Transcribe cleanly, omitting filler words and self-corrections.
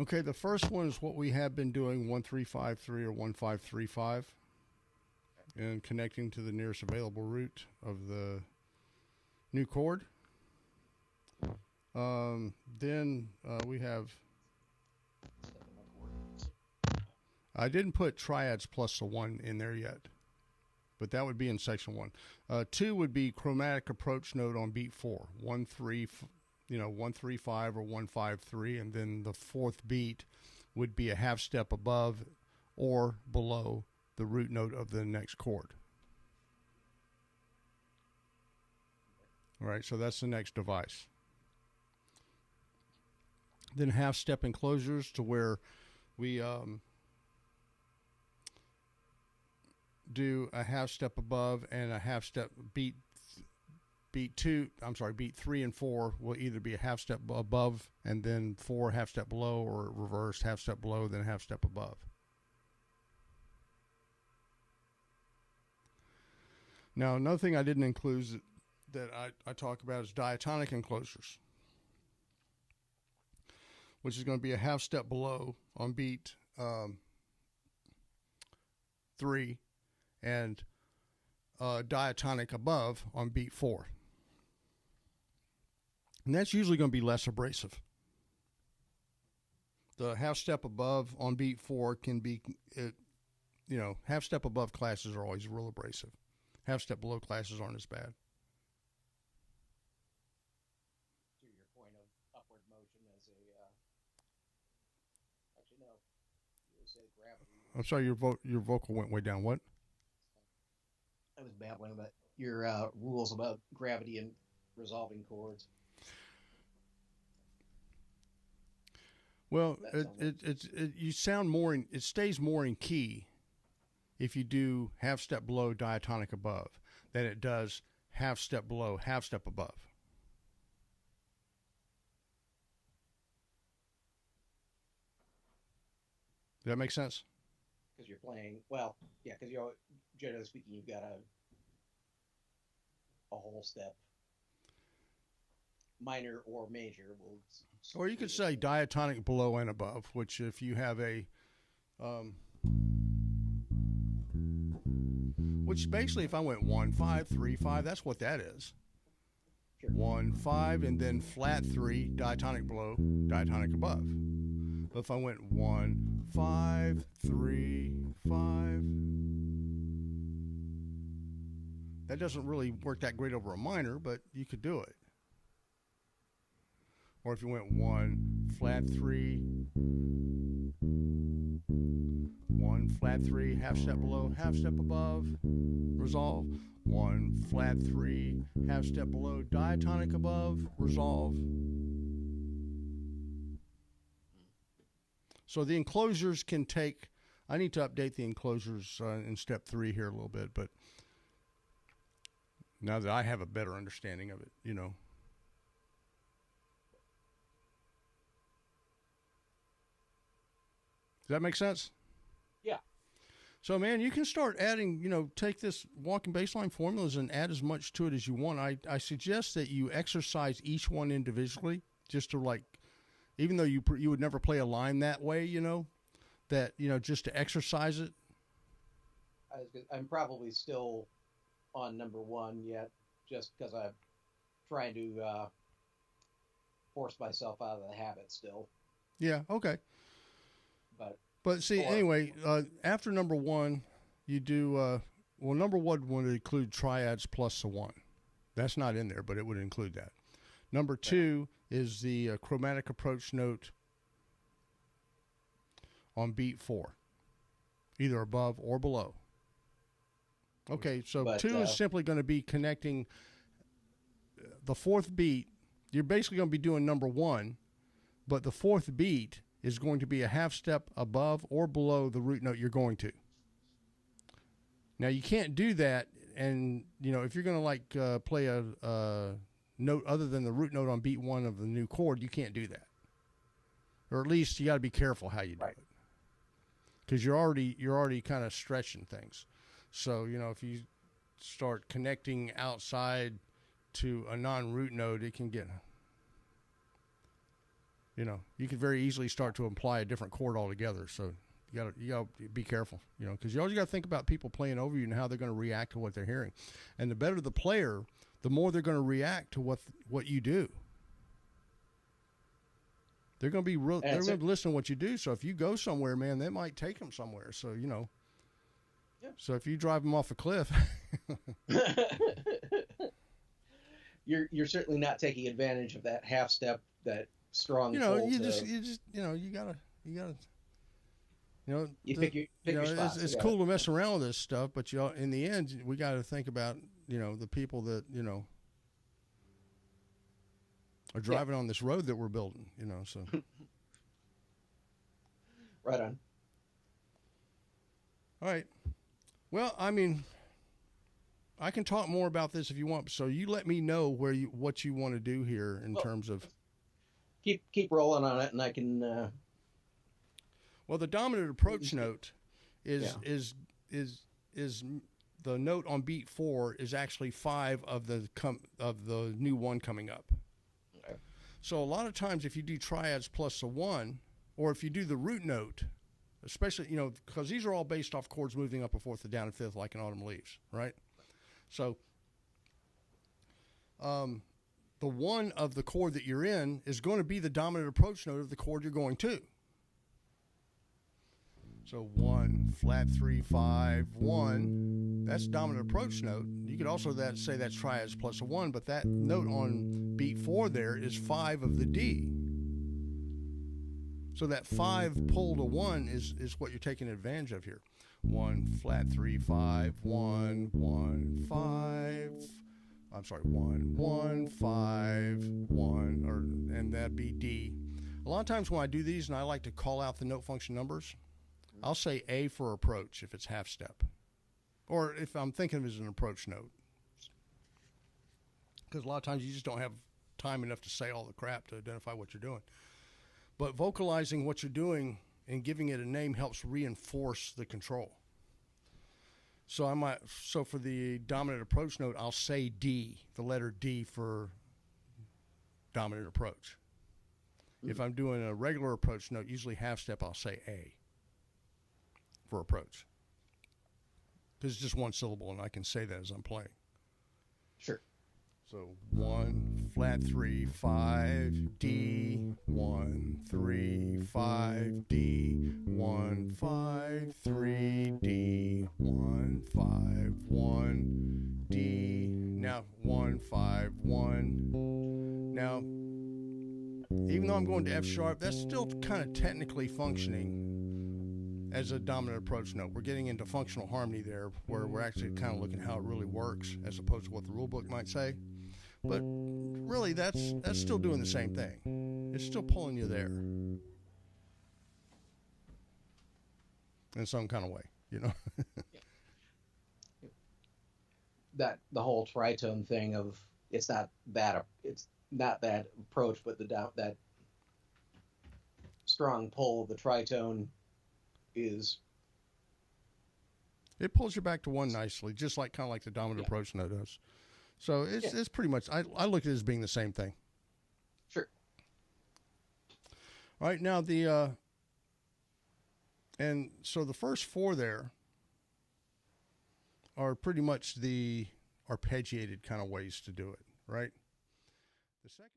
Okay, the first one is what we have been doing, 1353 or 1535, and connecting to the nearest available root of the new chord. Then we have, I didn't put triads plus the 1 in there yet, but that would be in section 1. 2 would be chromatic approach note on beat 4, 1 3, 1 3 5 or 1 5 3, and then the fourth beat would be a half step above or below the root note of the next chord. All right, so that's the next device. Then half step enclosures to where we do a half step above and a half step beat 3 and 4 will either be a half step above and then 4 half step below, or reversed, half step below then half step above. Now, another thing I didn't include that I talk about is diatonic enclosures, which is going to be a half step below on beat 3 and diatonic above on beat 4. And that's usually going to be less abrasive. The half step above on beat 4 can be, half step above classes are always real abrasive. Half step below classes aren't as bad. To your point of upward motion as a, actually no, you say gravity. I'm sorry, your vocal went way down. What? I was babbling about your rules about gravity and resolving chords. Well, you sound more in, it stays more in key if you do half step below, diatonic above, than it does half step below, half step above. Does that make sense? Because you're playing, well, yeah, because you're, generally speaking, you've got a whole step, minor or major. Or you could say diatonic below and above, which if you have a, which basically if I went 1 5 3 5, that's what that is. Sure. 1 5 and then flat 3, diatonic below, diatonic above. But if I went 1 5 3 5, that doesn't really work that great over a minor, but you could do it. Or if you went 1 flat 3, 1 flat 3, half step below, half step above, resolve. 1 flat 3, half step below, diatonic above, resolve. So the enclosures can take, I need to update the enclosures in step 3 here a little bit, but now that I have a better understanding of it, Does that make sense? Yeah. So, man, you can start adding, take this walking baseline formulas and add as much to it as you want. I suggest that you exercise each one individually, just to even though you would never play a line that way, just to exercise it. I'm probably still on number 1 yet, just because I'm trying to force myself out of the habit still. Yeah, okay. But see, anyway, after number 1, you do, number 1 would include triads plus the 1. That's not in there, but it would include that. Number 2 is the chromatic approach note on beat 4, either above or below. Okay, so 2 is simply going to be connecting the fourth beat. You're basically going to be doing number 1, but the fourth beat is going to be a half step above or below the root note you're going to. Now, you can't do that, and, if you're going to, play a note other than the root note on beat 1 of the new chord, you can't do that. Or at least you got to be careful how you do it. Because you're already kind of stretching things. So, if you start connecting outside to a non-root note, it can get You know, you could very easily start to imply a different chord altogether. So you gotta be careful, you know, because you always got to think about people playing over you and how they're going to react to what they're hearing. And the better the player, the more they're going to react to what you do. They're going to be real. They're going to listen to what you do. So if you go somewhere, man, that might take them somewhere. So you know. Yeah. So if you drive them off a cliff, you're certainly not taking advantage of that half step, that strong. You know, you just you gotta. You know, pick your spots. It's cool to mess around with this stuff, but in the end, we got to think about the people that are driving on this road that we're building. So. Right on. All right. Well, I mean, I can talk more about this if you want. So you let me know what you want to do here in terms of. Keep rolling on it, and I can. Well, the dominant approach note is the note on beat 4 is actually 5 of the new 1 coming up. Okay. So a lot of times, if you do triads plus a 1, or if you do the root note. Especially, because these are all based off chords moving up a fourth and down a fifth, like in Autumn Leaves, right? So, the 1 of the chord that you're in is going to be the dominant approach note of the chord you're going to. So 1, flat 3, 5, 1. That's dominant approach note. You could also say that's triads plus a 1, but that note on beat 4 there is 5 of the D. So that 5 pull to 1 is what you're taking advantage of here. 1, flat 3, 5, 1, 1, 5. I'm sorry, 1, 1, 5, 1, and that'd be D. A lot of times when I do these and I like to call out the note function numbers, I'll say A for approach if it's half step. Or if I'm thinking of it as an approach note. Because a lot of times you just don't have time enough to say all the crap to identify what you're doing. But vocalizing what you're doing and giving it a name helps reinforce the control. So for the dominant approach note, I'll say D, the letter D for dominant approach. Mm-hmm. If I'm doing a regular approach note, usually half step, I'll say A for approach. Because it's just one syllable, and I can say that as I'm playing. Sure. So 1, flat 3, 5, D, 1, 3, 5, D, 1, 5, 3, D, 1, 5, 1, D. Now 1, 5, 1. Now, even though I'm going to F sharp, that's still kind of technically functioning as a dominant approach note. We're getting into functional harmony there, where we're actually kind of looking at how it really works as opposed to what the rule book might say. But really, that's still doing the same thing. It's still pulling you there in some kind of way, Yeah. That the whole tritone thing of it's not that approach, but that strong pull of the tritone is. It pulls you back to 1 nicely, just like kind of like the dominant approach note does. So it's pretty much, I look at it as being the same thing. Sure. All right, now and so the first 4 there are pretty much the arpeggiated kind of ways to do it, right? The second